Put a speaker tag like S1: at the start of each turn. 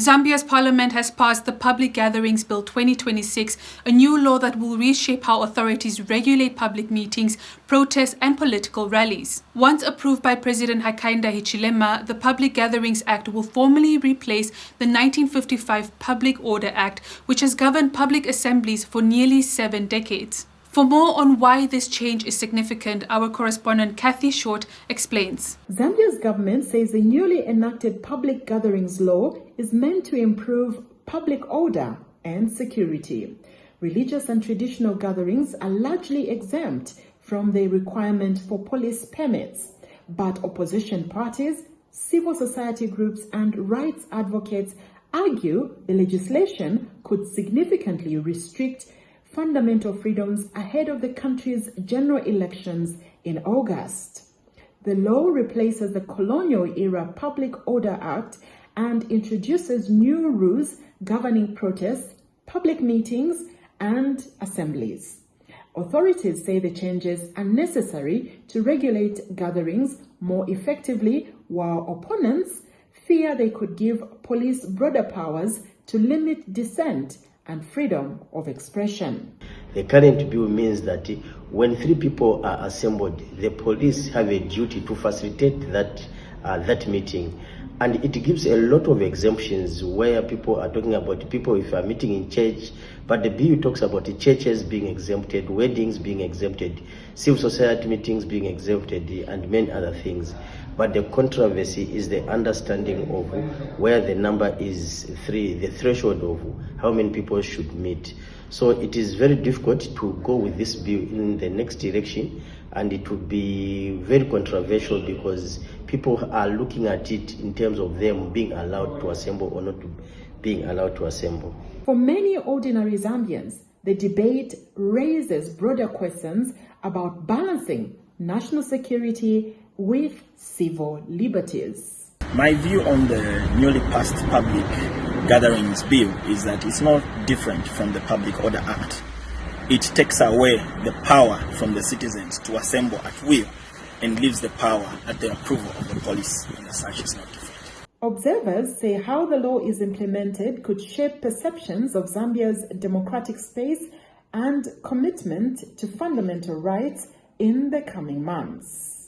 S1: Zambia's parliament has passed the Public Gatherings Bill 2026, a new law that will reshape how authorities regulate public meetings, protests and political rallies. Once approved by President Hakainde Hichilema, the Public Gatherings Act will formally replace the 1955 Public Order Act, which has governed public assemblies for nearly 7 decades. For more on why this change is significant, our correspondent Kathy Short explains.
S2: Zambia's government says the newly enacted public gatherings law is meant to improve public order and security. Religious and traditional gatherings are largely exempt from the requirement for police permits, but opposition parties, civil society groups and rights advocates argue the legislation could significantly restrict fundamental freedoms ahead of the country's general elections in August. The law replaces the colonial-era Public Order Act and introduces new rules governing protests, public meetings, and assemblies. Authorities say the changes are necessary to regulate gatherings more effectively, while opponents fear they could give police broader powers to limit dissent and freedom of expression.
S3: The current bill means that when 3 people are assembled, the police have a duty to facilitate that meeting. And it gives a lot of exemptions where people are talking about people if are meeting in church, but the bill talks about the churches being exempted, weddings being exempted, civil society meetings being exempted, and many other things. But the controversy is the understanding of where the number is 3, the threshold of how many people should meet. So it is very difficult to go with this bill in the next election, and it would be very controversial because people are looking at it in terms of them being allowed to assemble or not being allowed to assemble.
S2: For many ordinary Zambians, the debate raises broader questions about balancing national security with civil liberties.
S4: My view on the newly passed Public Gatherings Bill is that it's not different from the Public Order Act. It takes away the power from the citizens to assemble at will and leaves the power at the approval of the police, and as such is not different.
S2: Observers say how the law is implemented could shape perceptions of Zambia's democratic space and commitment to fundamental rights in the coming months.